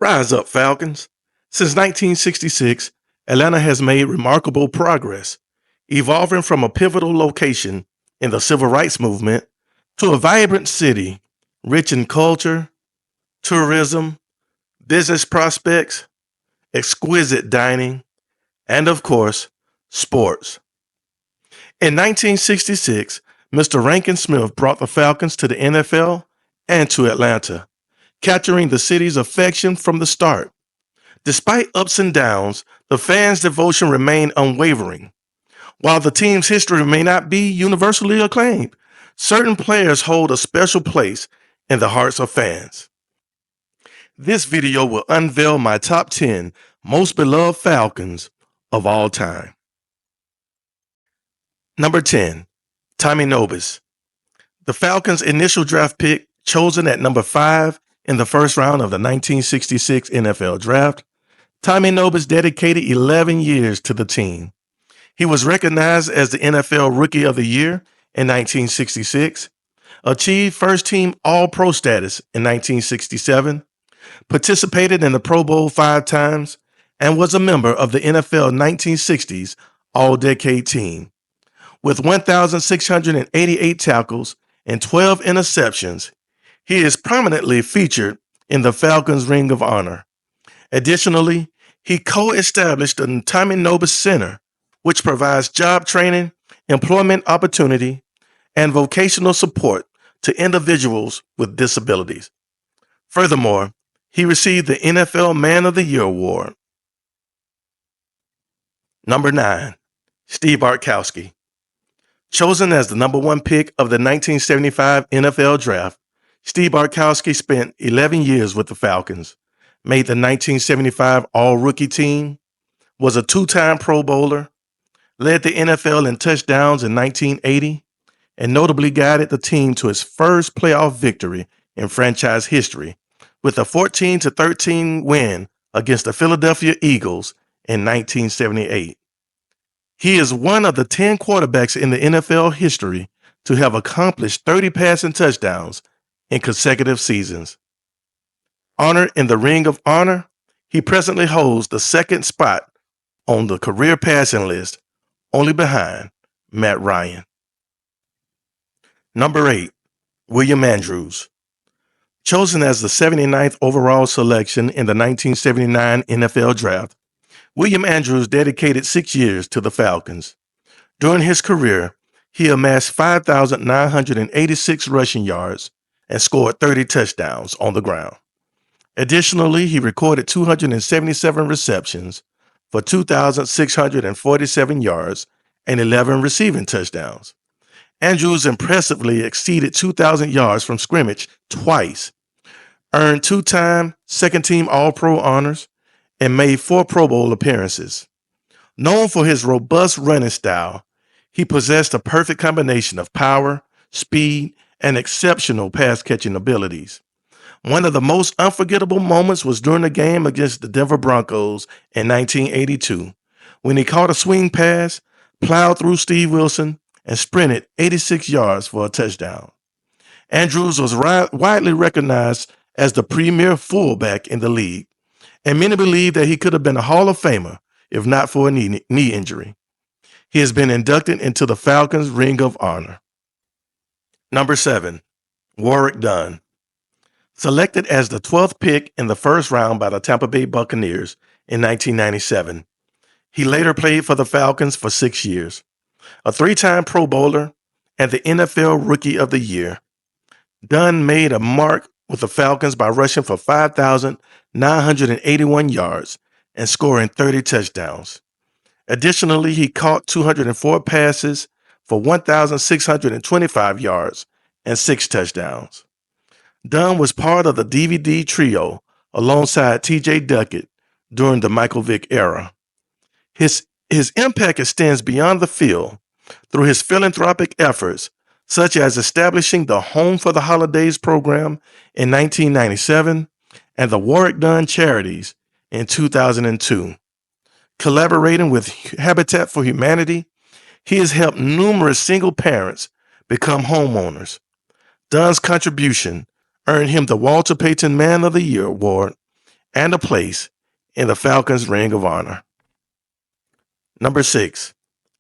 Rise up, Falcons. Since 1966, Atlanta has made remarkable progress, evolving from a pivotal location in the civil rights movement to a vibrant city rich in culture, tourism, business prospects, exquisite dining, and of course, sports. In 1966, Mr. Rankin Smith brought the Falcons to the NFL and to Atlanta, capturing the city's affection from the start. Despite ups and downs, the fans' devotion remained unwavering. While the team's history may not be universally acclaimed, certain players hold a special place in the hearts of fans. This video will unveil my top 10 most beloved Falcons of all time. Number 10, Tommy Nobis. The Falcons' initial draft pick, chosen at number 5 in the first round of the 1966 NFL Draft, Tommy Nobis dedicated 11 years to the team. He was recognized as the NFL Rookie of the Year in 1966, achieved first-team All-Pro status in 1967, participated in the Pro Bowl 5 times, and was a member of the NFL 1960s All-Decade Team. With 1,688 tackles and 12 interceptions, he is prominently featured in the Falcons Ring of Honor. Additionally, he co-established the Tommy Nobis Center, which provides job training, employment opportunity, and vocational support to individuals with disabilities. Furthermore, he received the NFL Man of the Year award. Number 9, Steve Bartkowski. Chosen as the number 1 pick of the 1975 NFL Draft, Steve Bartkowski spent 11 years with the Falcons, made the 1975 All-Rookie Team, was a 2-time Pro Bowler, led the NFL in touchdowns in 1980, and notably guided the team to its first playoff victory in franchise history with a 14-13 win against the Philadelphia Eagles in 1978. He is one of the 10 quarterbacks in the NFL history to have accomplished 30 passing touchdowns in consecutive seasons. Honored in the Ring of Honor, he presently holds the 2nd spot on the career passing list, only behind Matt Ryan. Number 8, William Andrews. Chosen as the 79th overall selection in the 1979 NFL Draft, William Andrews dedicated 6 years to the Falcons. During his career, he amassed 5,986 rushing yards and scored 30 touchdowns on the ground. Additionally, he recorded 277 receptions for 2,647 yards and 11 receiving touchdowns. Andrews impressively exceeded 2,000 yards from scrimmage twice, earned 2-time second-team All-Pro honors, and made 4 Pro Bowl appearances. Known for his robust running style, he possessed a perfect combination of power, speed, and exceptional pass-catching abilities. One of the most unforgettable moments was during the game against the Denver Broncos in 1982, when he caught a swing pass, plowed through Steve Wilson, and sprinted 86 yards for a touchdown. Andrews was widely recognized as the premier fullback in the league, and many believe that he could have been a Hall of Famer if not for a knee injury. He has been inducted into the Falcons Ring of Honor. Number 7, Warrick Dunn. Selected as the 12th pick in the first round by the Tampa Bay Buccaneers in 1997, he later played for the Falcons for 6 years. A 3-time Pro Bowler and the NFL Rookie of the Year, Dunn made a mark with the Falcons by rushing for 5,981 yards and scoring 30 touchdowns. Additionally, he caught 204 passes for 1,625 yards and 6 touchdowns. Dunn was part of the DVD trio alongside T.J. Duckett during the Michael Vick era. His impact extends beyond the field through his philanthropic efforts, such as establishing the Home for the Holidays program in 1997 and the Warrick Dunn Charities in 2002. Collaborating with Habitat for Humanity, he has helped numerous single parents become homeowners. Dunn's contribution earned him the Walter Payton Man of the Year award and a place in the Falcons Ring of Honor. Number 6,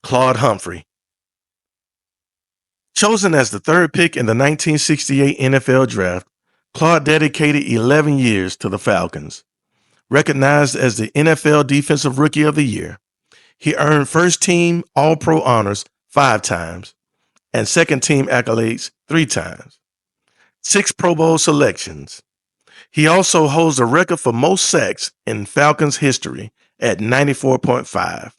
Claude Humphrey. Chosen as the third pick in the 1968 NFL Draft, Claude dedicated 11 years to the Falcons. Recognized as the NFL Defensive Rookie of the Year, he earned first-team All-Pro honors 5 times and second-team accolades 3 times. 6 Pro Bowl selections. He also holds the record for most sacks in Falcons history at 94.5.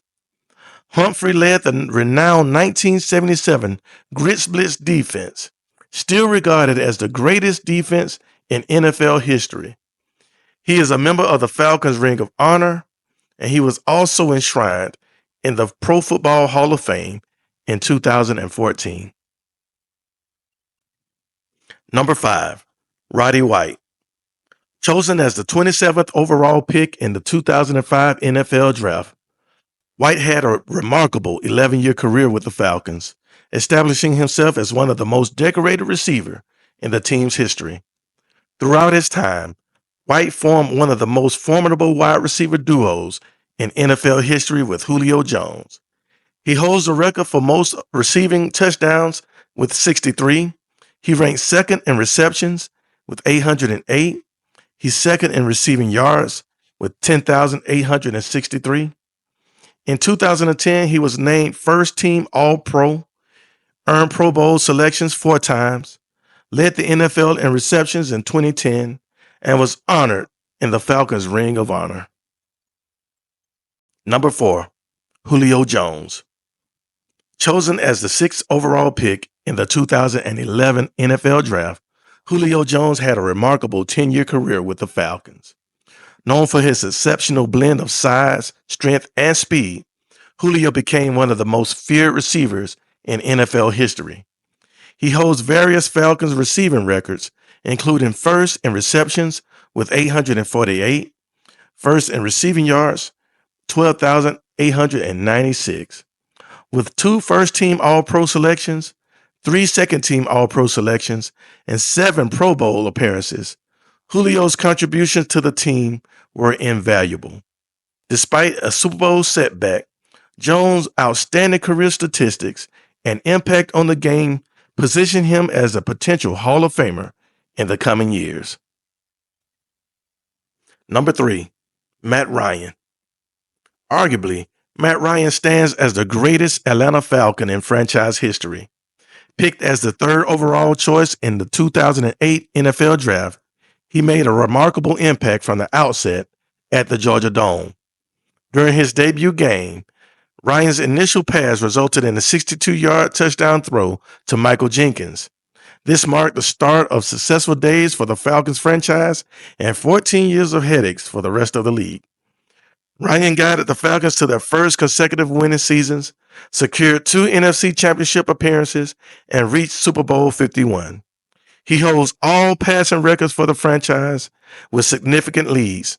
Humphrey led the renowned 1977 Grits Blitz defense, still regarded as the greatest defense in NFL history. He is a member of the Falcons Ring of Honor, and he was also enshrined in the Pro Football Hall of Fame in 2014. Number 5, Roddy White. Chosen as the 27th overall pick in the 2005 NFL Draft, White had a remarkable 11-year career with the Falcons, establishing himself as one of the most decorated receivers in the team's history. Throughout his time, White formed one of the most formidable wide receiver duos in NFL history with Julio Jones. He holds the record for most receiving touchdowns with 63. He ranks second in receptions with 808. He's second in receiving yards with 10,863. In 2010, he was named first-team All-Pro, earned Pro Bowl selections 4 times, led the NFL in receptions in 2010, and was honored in the Falcons Ring of Honor. Number 4, Julio Jones. Chosen as the 6th overall pick in the 2011 NFL Draft, Julio Jones had a remarkable 10-year career with the Falcons. Known for his exceptional blend of size, strength, and speed, Julio became one of the most feared receivers in NFL history. He holds various Falcons receiving records, including first in receptions with 848, first in receiving yards, 12,896. With 2 first-team All-Pro selections, 3 second-team All-Pro selections, and 7 Pro Bowl appearances, Julio's contributions to the team were invaluable. Despite a Super Bowl setback, Jones' outstanding career statistics and impact on the game positioned him as a potential Hall of Famer in the coming years. Number 3, Matt Ryan. Arguably, Matt Ryan stands as the greatest Atlanta Falcon in franchise history. Picked as the 3rd overall choice in the 2008 NFL Draft, he made a remarkable impact from the outset at the Georgia Dome. During his debut game, Ryan's initial pass resulted in a 62-yard touchdown throw to Michael Jenkins. This marked the start of successful days for the Falcons franchise and 14 years of headaches for the rest of the league. Ryan guided the Falcons to their first consecutive winning seasons, secured 2 NFC Championship appearances, and reached Super Bowl 51. He holds all passing records for the franchise with significant leads.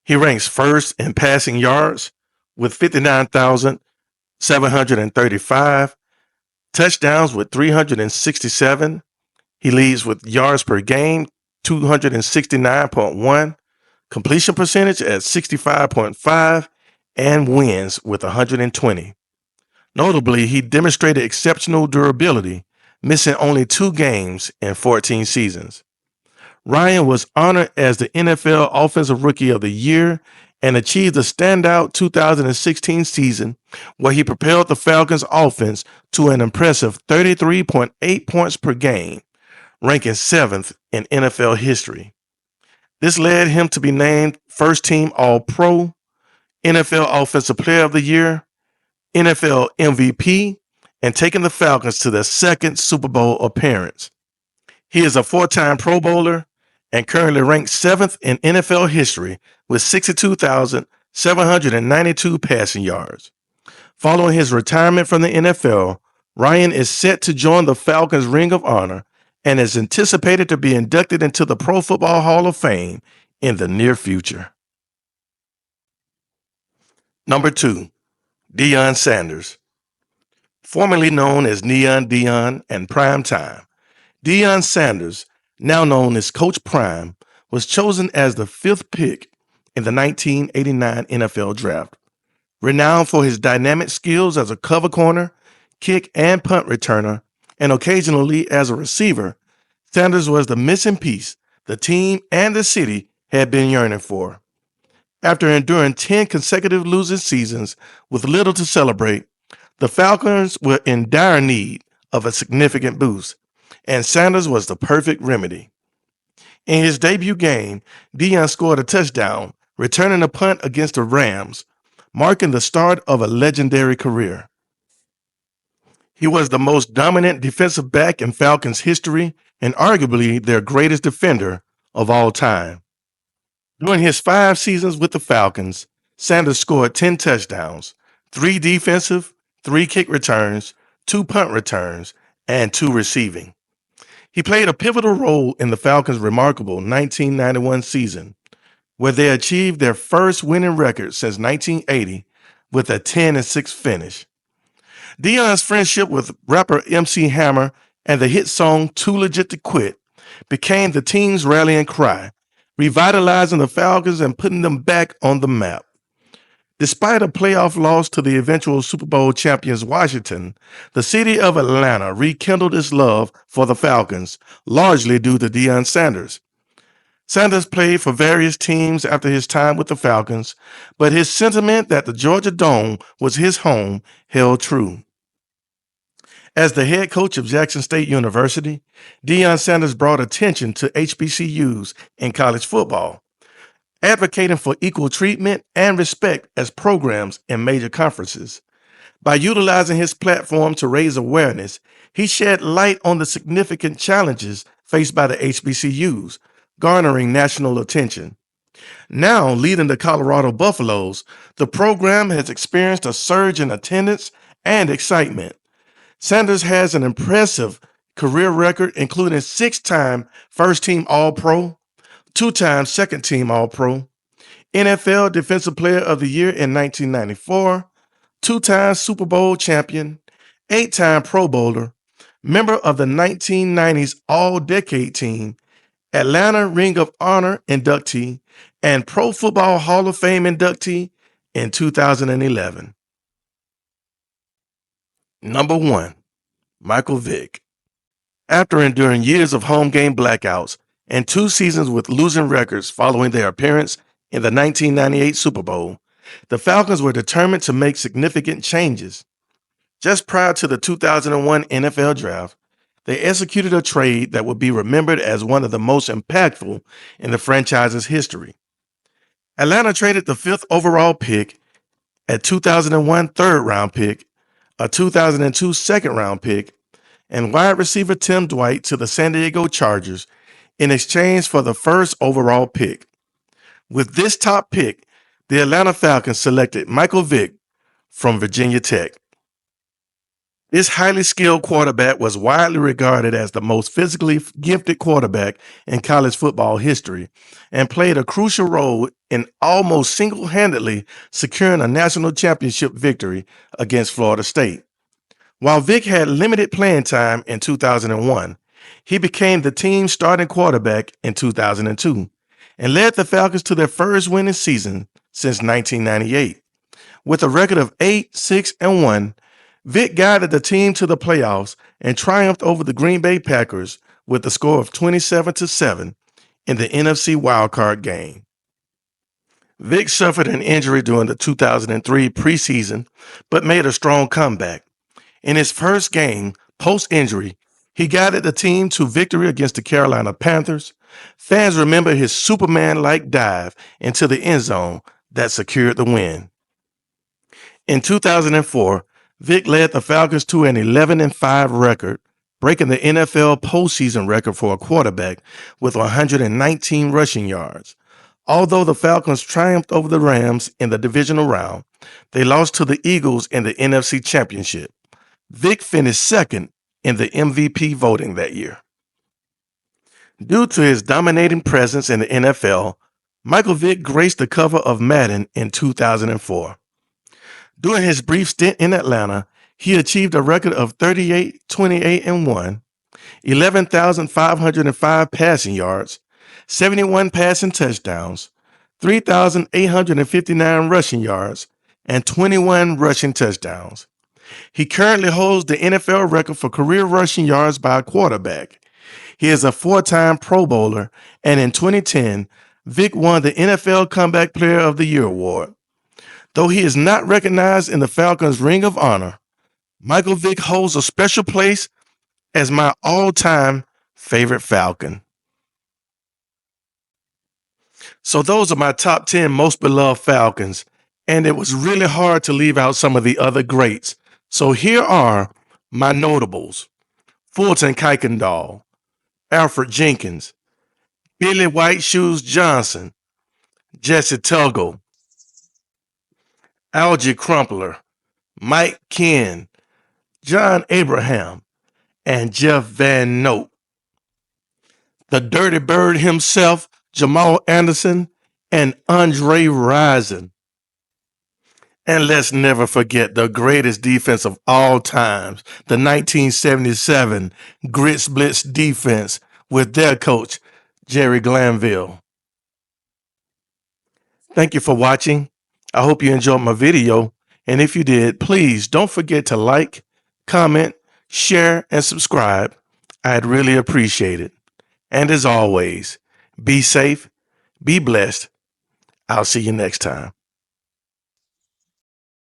He ranks first in passing yards with 59,735, touchdowns with 367. He leads with yards per game, 269.1, completion percentage at 65.5, and wins with 120. Notably, he demonstrated exceptional durability, missing only 2 games in 14 seasons. Ryan was honored as the NFL Offensive Rookie of the Year and achieved a standout 2016 season where he propelled the Falcons offense to an impressive 33.8 points per game, ranking 7th in NFL history. This led him to be named first-team All-Pro, NFL Offensive Player of the Year, NFL MVP, and taking the Falcons to their 2nd Super Bowl appearance. He is a 4-time Pro Bowler and currently ranked 7th in NFL history with 62,792 passing yards. Following his retirement from the NFL, Ryan is set to join the Falcons Ring of Honor and is anticipated to be inducted into the Pro Football Hall of Fame in the near future. Number 2, Deion Sanders. Formerly known as Neon Deion and Prime Time, Deion Sanders, now known as Coach Prime, was chosen as the 5th pick in the 1989 NFL Draft. Renowned for his dynamic skills as a cover corner, kick and punt returner, and occasionally as a receiver, Sanders was the missing piece the team and the city had been yearning for. After enduring 10 consecutive losing seasons with little to celebrate, the Falcons were in dire need of a significant boost, and Sanders was the perfect remedy. In his debut game, Deion scored a touchdown, returning a punt against the Rams, marking the start of a legendary career. He was the most dominant defensive back in Falcons history and arguably their greatest defender of all time. During his 5 seasons with the Falcons, Sanders scored 10 touchdowns, 3 defensive, 3 kick returns, 2 punt returns, and 2 receiving. He played a pivotal role in the Falcons' remarkable 1991 season, where they achieved their first winning record since 1980 with a 10-6 finish. Deion's friendship with rapper MC Hammer and the hit song Too Legit to Quit became the team's rallying cry, revitalizing the Falcons and putting them back on the map. Despite a playoff loss to the eventual Super Bowl champions Washington, the city of Atlanta rekindled its love for the Falcons, largely due to Deion Sanders. Sanders played for various teams after his time with the Falcons, but his sentiment that the Georgia Dome was his home held true. As the head coach of Jackson State University, Deion Sanders brought attention to HBCUs in college football, advocating for equal treatment and respect as programs in major conferences. By utilizing his platform to raise awareness, he shed light on the significant challenges faced by the HBCUs, garnering national attention. Now leading the Colorado Buffaloes, the program has experienced a surge in attendance and excitement. Sanders has an impressive career record, including 6-time first-team All-Pro, 2-time second-team All-Pro, NFL Defensive Player of the Year in 1994, 2-time Super Bowl champion, 8-time Pro Bowler, member of the 1990s All-Decade Team, Atlanta Ring of Honor inductee, and Pro Football Hall of Fame inductee in 2011. Number 1, Michael Vick. After enduring years of home game blackouts and 2 seasons with losing records following their appearance in the 1998 Super Bowl, the Falcons were determined to make significant changes. Just prior to the 2001 NFL Draft, they executed a trade that would be remembered as one of the most impactful in the franchise's history. Atlanta traded the 5th overall pick, a 2001 third-round pick, a 2002 second-round pick, and wide receiver Tim Dwight to the San Diego Chargers in exchange for the 1st overall pick. With this top pick, the Atlanta Falcons selected Michael Vick from Virginia Tech. This highly skilled quarterback was widely regarded as the most physically gifted quarterback in college football history and played a crucial role in almost single-handedly securing a national championship victory against Florida State. While Vick had limited playing time in 2001, he became the team's starting quarterback in 2002 and led the Falcons to their first winning season since 1998. With a record of 8-6-1, Vick guided the team to the playoffs and triumphed over the Green Bay Packers with a score of 27-7 in the NFC wildcard game. Vick suffered an injury during the 2003 preseason, but made a strong comeback. In his first game, post-injury, he guided the team to victory against the Carolina Panthers. Fans remember his Superman-like dive into the end zone that secured the win. In 2004, Vick led the Falcons to an 11-5 record, breaking the NFL postseason record for a quarterback with 119 rushing yards. Although the Falcons triumphed over the Rams in the divisional round, they lost to the Eagles in the NFC Championship. Vick finished second in the MVP voting that year. Due to his dominating presence in the NFL, Michael Vick graced the cover of Madden in 2004. During his brief stint in Atlanta, he achieved a record of 38-28-1, 11,505 passing yards, 71 passing touchdowns, 3,859 rushing yards, and 21 rushing touchdowns. He currently holds the NFL record for career rushing yards by a quarterback. He is a four-time Pro Bowler, and in 2010, Vick won the NFL Comeback Player of the Year award. Though he is not recognized in the Falcons' Ring of Honor, Michael Vick holds a special place as my all-time favorite Falcon. So those are my top 10 most beloved Falcons, and it was really hard to leave out some of the other greats. So here are my notables: Fulton Kuykendall, Alfred Jenkins, Billy White Shoes Johnson, Jesse Tuggle, Algie Crumpler, Mike Ken, John Abraham, and Jeff Van Note. The Dirty Bird himself, Jamal Anderson, and Andre Rison. And let's never forget the greatest defense of all times, the 1977 Grits Blitz defense with their coach, Jerry Glanville. Thank you for watching. I hope you enjoyed my video. And if you did, please don't forget to like, comment, share, and subscribe. I'd really appreciate it. And as always, be safe, be blessed. I'll see you next time.